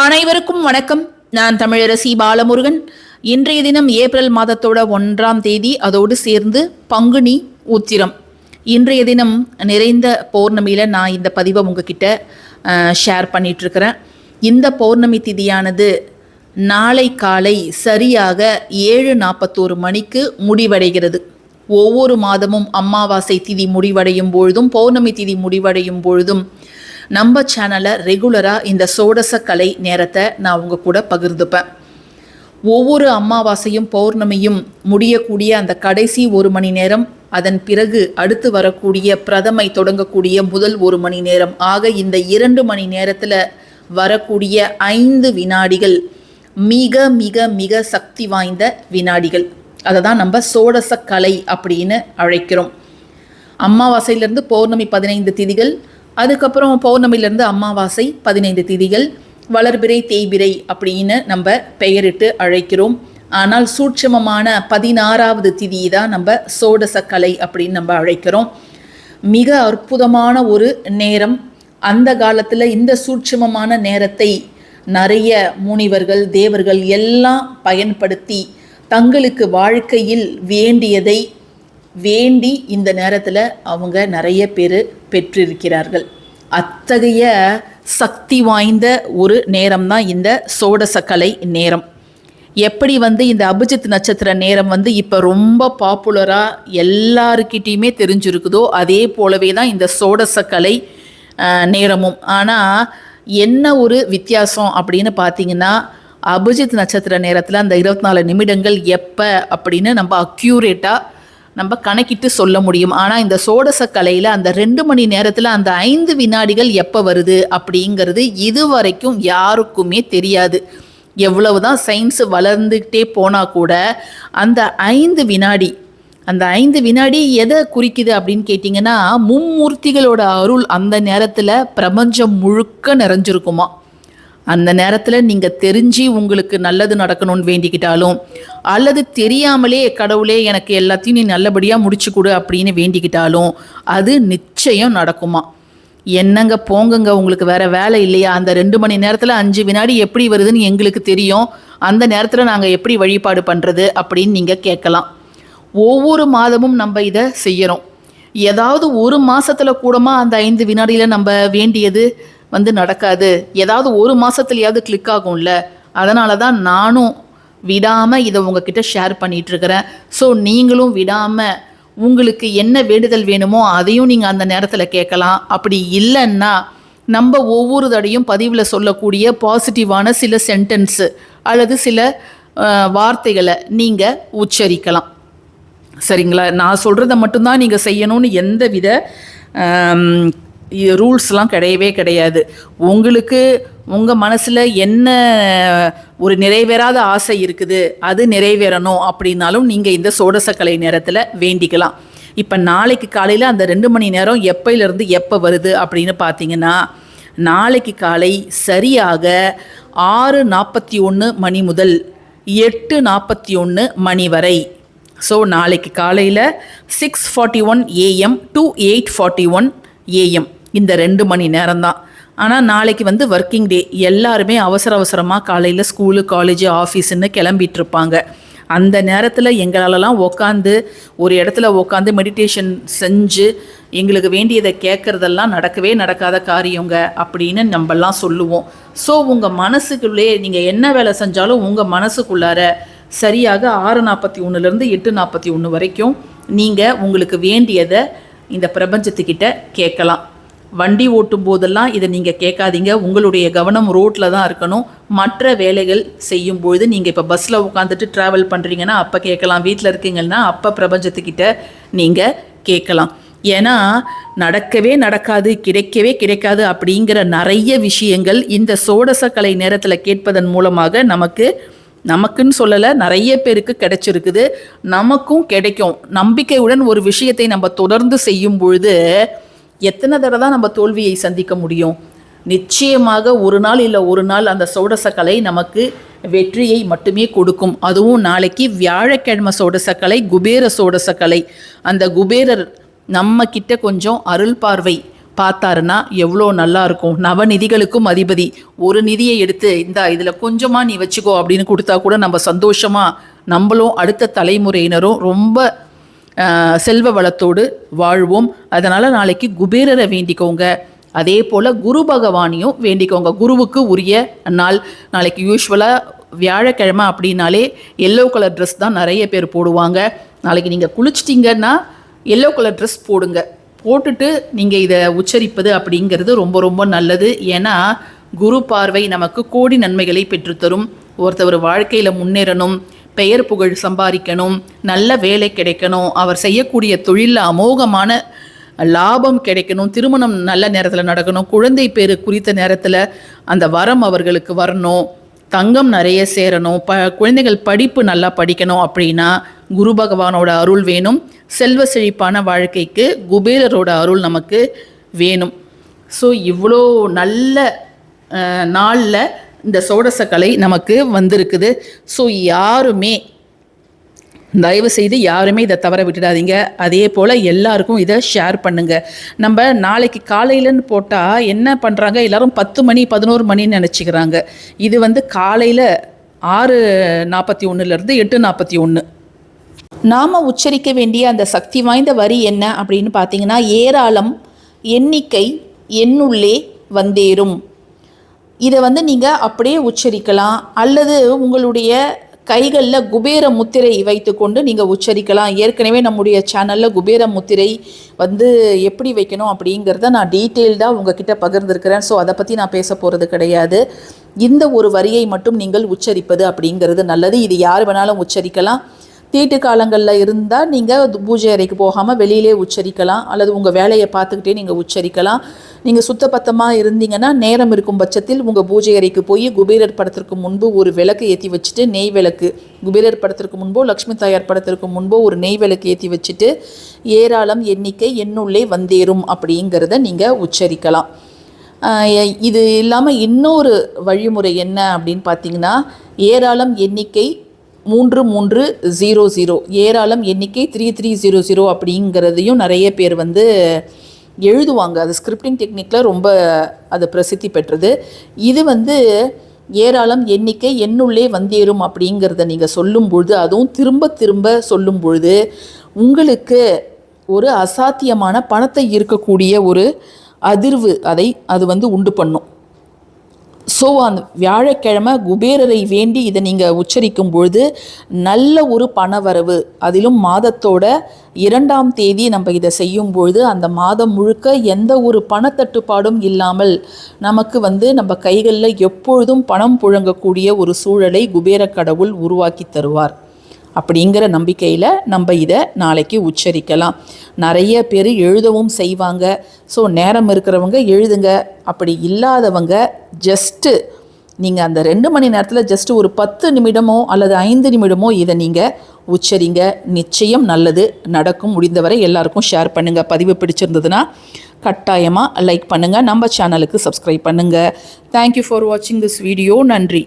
அனைவருக்கும் வணக்கம். நான் தமிழரசி பாலமுருகன். இன்றைய தினம் ஏப்ரல் மாதத்தோட 1ஆம் தேதி, அதோடு சேர்ந்து பங்குனி உத்திரம். இன்றைய தினம் நிறைந்த பௌர்ணமியில் நான் இந்த பதிவை உங்ககிட்ட ஷேர் பண்ணிகிட்ருக்கிறேன். இந்த பௌர்ணமி திதியானது நாளை காலை சரியாக 7:41 மணிக்கு முடிவடைகிறது. ஒவ்வொரு மாதமும் அமாவாசை திதி முடிவடையும் பொழுதும் பௌர்ணமி திதி முடிவடையும் பொழுதும் நம்ம சேனலை ரெகுலராக இந்த சோடச கலை நேரத்தை நான் உங்கள் கூட பகிர்ந்துப்பேன். ஒவ்வொரு அமாவாசையும் பௌர்ணமியும் முடியக்கூடிய அந்த கடைசி 1 மணி நேரம், அதன் பிறகு அடுத்து வரக்கூடிய பிரதமை தொடங்கக்கூடிய முதல் 1 மணி நேரம் ஆக இந்த 2 மணி நேரத்தில் வரக்கூடிய 5 வினாடிகள் மிக மிக மிக சக்தி வாய்ந்த வினாடிகள். அதை தான் நம்ம சோடச கலை அப்படின்னு அழைக்கிறோம். அமாவாசையிலேருந்து பௌர்ணமி 15 திதிகள், அதுக்கப்புறம் பௌர்ணமியிலேருந்து அமாவாசை 15 திதிகள், வளர்பிறை தேய்பிறை அப்படின்னு நம்ம பெயரிட்டு அழைக்கிறோம். ஆனால் சூட்சமமான 16வது திதி தான் நம்ம சோடச கலை அப்படின்னு நம்ம அழைக்கிறோம். மிக அற்புதமான ஒரு நேரம். அந்த காலத்தில் இந்த சூட்சமமான நேரத்தை நிறைய முனிவர்கள் தேவர்கள் எல்லாம் பயன்படுத்தி தங்களுக்கு வாழ்க்கையில் வேண்டியதை வேண்டி இந்த நேரத்தில் அவங்க நிறைய பேர் பெற்றிருக்கிறார்கள். அத்தகைய சக்தி வாய்ந்த ஒரு நேரம் தான் இந்த சோடச கலை நேரம். எப்படி இந்த அபிஜித் நட்சத்திர நேரம் இப்போ ரொம்ப பாப்புலராக எல்லாருக்கிட்டேயுமே தெரிஞ்சிருக்குதோ அதே போலவே தான் இந்த சோடச கலை நேரமும். ஆனால் என்ன ஒரு வித்தியாசம் அப்படின்னு பார்த்தீங்கன்னா, அபிஜித் நட்சத்திர நேரத்தில் அந்த 24 நிமிடங்கள் எப்போ அப்படின்னு நம்ம அக்யூரேட்டாக நம்ம கணக்கிட்டு சொல்ல முடியும். ஆனால் இந்த சோடச கலையில் அந்த 2 மணி நேரத்தில் அந்த 5 வினாடிகள் எப்போ வருது அப்படிங்கிறது இதுவரைக்கும் யாருக்குமே தெரியாது. எவ்வளவுதான் சயின்ஸு வளர்ந்துக்கிட்டே போனால் கூட அந்த 5 வினாடி எதை குறிக்குது அப்படின்னு கேட்டிங்கன்னா, மும்மூர்த்திகளோட அருள் அந்த நேரத்தில் பிரபஞ்சம் முழுக்க நிறைஞ்சிருக்குமா. அந்த நேரத்தில் நீங்கள் தெரிஞ்சு உங்களுக்கு நல்லது நடக்கணும்னு வேண்டிக்கிட்டாலும், அல்லது தெரியாமலே கடவுளே எனக்கு எல்லாத்தையும் நீ நல்லபடியாக முடிச்சு கொடு அப்படின்னு வேண்டிக்கிட்டாலும் அது நிச்சயம் நடக்குமா. என்னங்க போங்கங்க, உங்களுக்கு வேறு வேலை இல்லையா? அந்த 2 மணி நேரத்தில் 5 வினாடி எப்படி வருதுன்னு எங்களுக்கு தெரியும், அந்த நேரத்தில் நாங்கள் எப்படி வழிபாடு பண்ணுறது அப்படின்னு நீங்கள் கேட்கலாம். ஒவ்வொரு மாதமும் நம்ம இதை செய்கிறோம். ஏதாவது ஒரு மாதத்தில் கூடமா அந்த 5 வினாடியில் நம்ம வேண்டியது நடக்காது. ஏதாவது ஒரு மாதத்துலையாவது கிளிக் ஆகும்ல. அதனால தான் நானும் விடாமல் இதை உங்ககிட்ட ஷேர் பண்ணிகிட்ருக்கிறேன். ஸோ நீங்களும் விடாமல் உங்களுக்கு என்ன வேண்டுதல் வேணுமோ அதையும் நீங்கள் அந்த நேரத்தில் கேட்கலாம். அப்படி இல்லைன்னா நம்ம ஒவ்வொரு தடையும் பதிவில் சொல்லக்கூடிய பாசிட்டிவான சில சென்டென்ஸு அல்லது சில வார்த்தைகளை நீங்கள் உச்சரிக்கலாம். சரிங்களா? நான் சொல்கிறத மட்டும்தான் நீங்கள் செய்யணும்னு எந்த வித ரூல்ஸ்லாம் கிடையவே கிடையாது. உங்களுக்கு உங்கள் மனசில் என்ன ஒரு நிறைவேறாத ஆசை இருக்குது, அது நிறைவேறணும் அப்படின்னாலும் நீங்கள் இந்த சோடச கலை நேரத்தில் வேண்டிக்கலாம். இப்போ நாளைக்கு காலையில் அந்த 2 மணி நேரம் எப்போலேருந்து எப்போ வருது அப்படின்னு பார்த்தீங்கன்னா, நாளைக்கு காலை சரியாக 6:41 மணி முதல் 8:41 மணி வரை. ஸோ நாளைக்கு காலையில் 6:41 AM to 8:41 AM இந்த 2 மணி நேரம்தான். ஆனால் நாளைக்கு ஒர்க்கிங் டே. எல்லாருமே அவசரமாக காலையில் ஸ்கூலு காலேஜு ஆஃபீஸுன்னு கிளம்பிகிட்ருப்பாங்க. அந்த நேரத்தில் எங்களாலலாம் உட்காந்து ஒரு இடத்துல உட்காந்து மெடிடேஷன் செஞ்சு எங்களுக்கு வேண்டியதை கேட்குறதெல்லாம் நடக்கவே நடக்காத காரியங்க அப்படின்னு நம்மலாம் சொல்லுவோம். ஸோ உங்கள் மனசுக்குள்ளே நீங்கள் என்ன வேலை செஞ்சாலும் உங்கள் மனசுக்குள்ளார சரியாக 6:41 8:41 வரைக்கும் நீங்கள் உங்களுக்கு வேண்டியதை இந்த பிரபஞ்சத்துக்கிட்ட கேட்கலாம். வண்டி ஓட்டும் போதெல்லாம் இதை நீங்கள் கேட்காதீங்க. உங்களுடைய கவனம் ரோட்டில் தான் இருக்கணும். மற்ற வேலைகள் செய்யும் பொழுது நீங்கள் இப்போ பஸ்ஸில் உட்காந்துட்டு ட்ராவல் பண்ணுறீங்கன்னா அப்போ கேட்கலாம். வீட்டில் இருக்கீங்கன்னா அப்போ பிரபஞ்சத்துக்கிட்ட நீங்கள் கேட்கலாம். ஏன்னா நடக்கவே நடக்காது, கிடைக்கவே கிடைக்காது அப்படிங்கிற நிறைய விஷயங்கள் இந்த சோடச கலை நேரத்தில் கேட்பதன் மூலமாக நமக்குன்னு சொல்லலை, நிறைய பேருக்கு கிடைச்சிருக்குது. நமக்கும் கிடைக்கும். நம்பிக்கையுடன் ஒரு விஷயத்தை நம்ம தொடர்ந்து செய்யும் பொழுது எத்தனை தடவை தான் நம்ம தோல்வியை சந்திக்க முடியும்? நிச்சயமாக ஒரு நாள் இல்லை ஒரு நாள் அந்த சோடச கலை நமக்கு வெற்றியை மட்டுமே கொடுக்கும். அதுவும் நாளைக்கு வியாழக்கிழமை சோடச கலை, குபேர சோடச கலை. அந்த குபேரர் நம்ம கிட்ட கொஞ்சம் அருள் பார்வை பார்த்தாருன்னா எவ்வளோ நல்லா இருக்கும். நவநிதிகளுக்கும் அதிபதி ஒரு நிதியை எடுத்து இதில் கொஞ்சமாக நீ வச்சுக்கோ அப்படின்னு கொடுத்தா கூட நம்ம சந்தோஷமாக நம்மளும் அடுத்த தலைமுறையினரும் ரொம்ப செல்வ வளத்தோடு வாழ்வோம். அதனால் நாளைக்கு குபேரரை வேண்டிக்கோங்க. அதே போல் குரு பகவானையும் வேண்டிக்கோங்க. குருவுக்கு உரிய நாள் நாளைக்கு. யூஸ்வலாக வியாழக்கிழமை அப்படின்னாலே எல்லோ கலர் ட்ரெஸ் தான் நிறைய பேர் போடுவாங்க. நாளைக்கு நீங்கள் குளிச்சிட்டிங்கன்னா எல்லோ கலர் ட்ரெஸ் போடுங்க. போட்டுட்டு நீங்கள் இதை உச்சரிப்பது அப்படிங்கிறது ரொம்ப ரொம்ப நல்லது. ஏன்னா குரு பார்வை நமக்கு கோடி நன்மைகளை பெற்றுத்தரும். ஒருத்தவர் வாழ்க்கையில் முன்னேறணும், பெயர் புகழ் சம்பாதிக்கணும், நல்ல வேலை கிடைக்கணும், அவர் செய்யக்கூடிய தொழிலில் அமோகமான லாபம் கிடைக்கணும், திருமணம் நல்ல நேரத்தில் நடக்கணும், குழந்தை பேர் குறித்த நேரத்தில் அந்த வரம் அவர்களுக்கு வரணும், தங்கம் நிறைய சேரணும், குழந்தைகள் படிப்பு நல்லா படிக்கணும் அப்படின்னா குரு பகவானோட அருள் வேணும். செல்வ செழிப்பான வாழ்க்கைக்கு குபேரரோட அருள் நமக்கு வேணும். ஸோ இவ்வளோ நல்ல நாளில் இந்த சோடசக்கலை நமக்கு வந்திருக்குது. ஸோ யாருமே தயவு செய்து யாருமே இதை தவற விட்டுடாதீங்க. அதே போல் எல்லாருக்கும் இதை ஷேர் பண்ணுங்கள். நம்ம நாளைக்கு காலையிலன்னு போட்டால் என்ன பண்ணுறாங்க, எல்லோரும் 10 மணி 11 மணின்னு நினச்சிக்கிறாங்க. இது காலையில் 6:41 8:41. நாம் உச்சரிக்க வேண்டிய அந்த சக்தி வாய்ந்த வரி என்ன அப்படின்னு பார்த்தீங்கன்னா, ஏராளம் எண்ணிக்கை என்னுள்ளே வந்தேறும். இதை நீங்கள் அப்படியே உச்சரிக்கலாம், அல்லது உங்களுடைய கைகளில் குபேர முத்திரை வைத்து கொண்டு நீங்கள் உச்சரிக்கலாம். ஏற்கனவே நம்முடைய சேனலில் குபேர முத்திரை எப்படி வைக்கணும் அப்படிங்கிறத நான் டீட்டெயில்டாக உங்ககிட்ட பகிர்ந்துருக்கிறேன். ஸோ அதை பற்றி நான் பேச போகிறது கிடையாது. இந்த ஒரு வரியை மட்டும் நீங்கள் உச்சரிப்பது அப்படிங்கிறது நல்லது. இது யார் வேணாலும் உச்சரிக்கலாம். தீட்டு காலங்களில் இருந்தால் நீங்கள் பூஜை அறைக்கு போகாமல் வெளியிலே உச்சரிக்கலாம், அல்லது உங்கள் வேலையை பார்த்துக்கிட்டே நீங்கள் உச்சரிக்கலாம். நீங்கள் சுத்தபத்தமாக இருந்தீங்கன்னா நேரம் இருக்கும் பட்சத்தில் உங்கள் பூஜை அறைக்கு போய் குபேரர் படத்திற்கு முன்பு ஒரு விளக்கு ஏற்றி வச்சுட்டு, நெய் விளக்கு, குபேரர் படத்திற்கு முன்போ லக்ஷ்மி தாயார் படத்திற்கு முன்போ ஒரு நெய் விளக்கு ஏற்றி வச்சுட்டு ஏராளம் எண்ணிக்கை என்னுள்ளே வந்தேறும் அப்படிங்கிறத நீங்கள் உச்சரிக்கலாம். இது இல்லாமல் இன்னொரு வழிமுறை என்ன அப்படின்னு பார்த்தீங்கன்னா, ஏராளம் எண்ணிக்கை 3300, ஏராளம் எண்ணிக்கை 3300 அப்படிங்கிறதையும் நிறைய பேர் எழுதுவாங்க. அது ஸ்கிரிப்டிங் டெக்னிக்கில் ரொம்ப அது பிரசித்தி பெற்றது. இது ஏராளம் எண்ணிக்கை என்னுள்ளே வந்தேறும் அப்படிங்கிறத நீங்கள் சொல்லும்பொழுது, அதுவும் திரும்ப திரும்ப சொல்லும் பொழுது உங்களுக்கு ஒரு அசாத்தியமான பணத்தை ஈர்க்கக்கூடிய ஒரு அதிர்வு அது உண்டு பண்ணும். ஸோ அந்த வியாழக்கிழமை குபேரரை வேண்டி இதை நீங்கள் உச்சரிக்கும் பொழுது நல்ல ஒரு பணவரவு, அதிலும் மாதத்தோட 2ஆம் தேதி நம்ம இதை செய்யும் பொழுது அந்த மாதம் முழுக்க எந்த ஒரு பணத்தட்டுப்பாடும் இல்லாமல் நமக்கு நம்ம கைகளில் எப்பொழுதும் பணம் புழங்கக்கூடிய ஒரு சூழலை குபேர கடவுள் உருவாக்கி தருவார். அப்படிங்கிற நம்பிக்கையில் நம்ம இதை நாளைக்கு உச்சரிக்கலாம். நிறைய பேர் எழுதவும் செய்வாங்க. ஸோ நேரம் இருக்கிறவங்க எழுதுங்க, அப்படி இல்லாதவங்க ஜஸ்ட்டு நீங்கள் அந்த 2 மணி நேரத்தில் ஜஸ்ட்டு ஒரு 10 நிமிடமோ அல்லது 5 நிமிடமோ இதை நீங்கள் உச்சரிங்க. நிச்சயம் நல்லது நடக்கும். முடிந்தவரை எல்லாருக்கும் ஷேர் பண்ணுங்கள். பதிவு பிடிச்சிருந்ததுன்னா கட்டாயமாக லைக் பண்ணுங்கள். நம்ம சேனலுக்கு சப்ஸ்கிரைப் பண்ணுங்கள். தேங்க்யூ ஃபார் வாட்சிங் திஸ் வீடியோ. நன்றி.